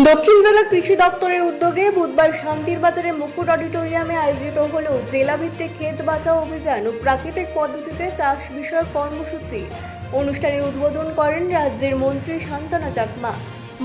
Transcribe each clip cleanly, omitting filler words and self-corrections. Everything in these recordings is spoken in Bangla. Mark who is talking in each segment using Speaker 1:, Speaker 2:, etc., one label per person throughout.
Speaker 1: দক্ষিণ জেলা কৃষি দপ্তরের উদ্যোগে বুধবার শান্তির বাজারে মুকুট অডিটোরিয়ামে আয়োজিত হল জেলাভিত্তিক ক্ষেত বাঁচাও অভিযান ও প্রাকৃতিক পদ্ধতিতে চাষ বিষয়ক কর্মসূচি। অনুষ্ঠানের উদ্বোধন করেন রাজ্যের মন্ত্রী শান্তনা চাকমা।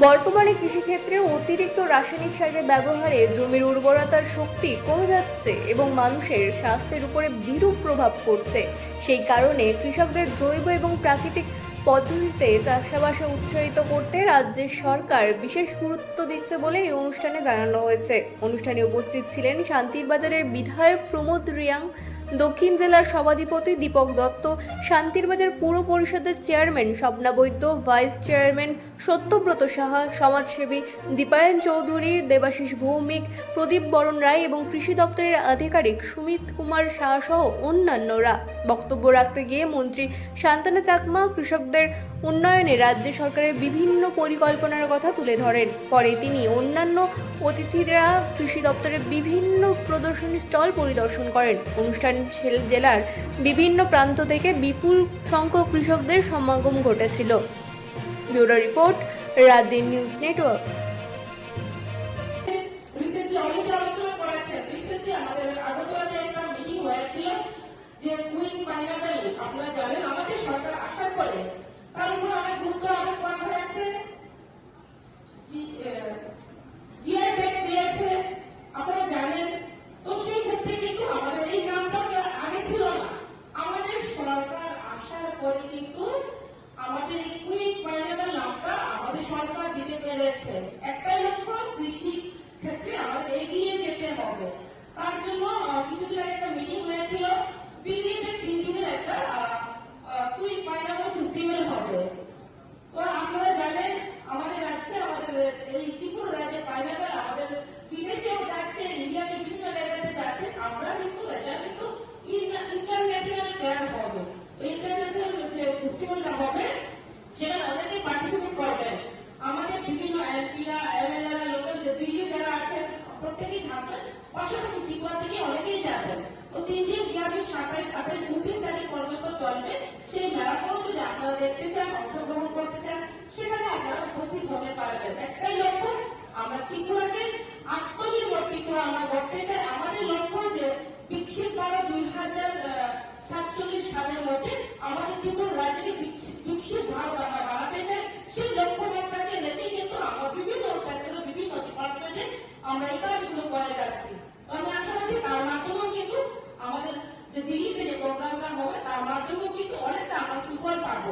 Speaker 1: বর্তমানে কৃষিক্ষেত্রে অতিরিক্ত রাসায়নিক সারের ব্যবহারে জমির উর্বরতার শক্তি কমে যাচ্ছে এবং মানুষের স্বাস্থ্যের উপরে বিরূপ প্রভাব পড়ছে। সেই কারণে কৃষকদের জৈব এবং প্রাকৃতিক পদ্ধতিতে চাষাবাসে উৎসাহিত করতে রাজ্যের সরকার বিশেষ গুরুত্ব দিচ্ছে বলে এই অনুষ্ঠানে জানানো হয়েছে। অনুষ্ঠানে উপস্থিত ছিলেন শান্তির বাজারের বিধায়ক প্রমোদ রিয়াং, দক্ষিণ জেলার সভাধিপতি দীপক দত্ত, শান্তির বাজার পুর পরিষদের চেয়ারম্যান স্বপ্না বৈদ্য, ভাইস চেয়ারম্যান সত্যব্রত সাহা, সমাজসেবী দীপায়ন চৌধুরী, দেবাশিস ভৌমিক, প্রদীপ বরণ রায় এবং কৃষি দপ্তরের আধিকারিক সুমিত কুমার সাহা সহ অন্যান্যরা। বক্তব্য রাখতে গিয়ে মন্ত্রী শান্তনা চাকমা কৃষকদের উন্নয়নে রাজ্য সরকারের বিভিন্ন পরিকল্পনার কথা তুলে ধরেন। পরে তিনি অন্যান্য অতিথিরা কৃষি দপ্তরের বিভিন্ন প্রদর্শনী স্টল পরিদর্শন করেন। অনুষ্ঠানে জেলার বিভিন্ন প্রান্ত থেকে বিপুল সংখ্যক কৃষকদের সমাগম ঘটেছিল। Bureau report, রাতদিন news network.
Speaker 2: যে কুইন পাইনাপেল আপনারা জানেন আমাদের সরকার আশা করে তার উপর অনেক গুরুত্ব আরোপ করা হয়েছে। জিআই ট্যাগ দিয়েছে আপনারা জানেন। তো সেই ক্ষেত্রে কিন্তু আমাদের এই নামটা আগে ছিল না। আমাদের সরকার আশা করে কিন্তু আমাদের এই কুইন পাইনাপেল নামটা আমাদের সরকার দিতে পেরেছে। একটাই লক্ষ্য, কৃষি ক্ষেত্রে আমাদের এগিয়ে যেতে হবে। তার জন্য কিছুদিন আগে একটা মিটিং হয়েছিল। দিল্লিতে 3 দিনের একটা কুইন পাইনাপেল ফেস্টিভ্যাল হবে। তো আপনারা জানেন আমাদের আজকে আমাদের এই ত্রিপুরা রাজ্যে পাইনাপেল আমাদের বিদেশেও যাচ্ছে, ইন্ডিয়ার বিভিন্ন জায়গাতে যাচ্ছে। আমরা কিন্তু এটা কিন্তু ইন্টারন্যাশনাল ফেয়ার হবে। ইন্টারন্যাশনাল যে ফেস্টিভ্যালটা হবে সেখানে অনেকেই পার্টিসিপেট করবেন। আমাদের বিভিন্ন এমপিরা, এমএলএরা, লোকাল যে দিল্লি যারা আছেন প্রত্যেকেই থাকবেন, পাশাপাশি ত্রিপুরা থেকে অনেকেই যাবেন। তো 3 দিন 27, 28, 29 তারিখ পর্যন্ত চলবে। সেই মেলাগুলো যদি আপনারা দেখতে চান, অংশগ্রহণ করতে চান, সেখানে আপনারা উপস্থিত হতে পারবেন। একটাই লক্ষ্য, আমরা ত্রিপুরাকে আত্মনির্ভর ত্রিপুরা আমরা করতে চাই। আমাদের লক্ষ্য যে বিকশিত ভারত 2047 সালের মধ্যে আমাদের ত্রিপুরা রাজ্যকে বিকশিত ভারত আমরা বানাতে চাই। সেই লক্ষ্য মাত্রাকে রেখে কিন্তু আমরা বিভিন্ন সেক্টরে, বিভিন্ন ডিপার্টমেন্টে আমরা এই কাজগুলো করে যাচ্ছি। আমি আশাবাদী তার মাধ্যমেও কিন্তু আমাদের যে দিল্লিতে যে প্রোগ্রামটা হবে তার মাধ্যমেও কিন্তু অনেকটা আমরা সুফল পাবো।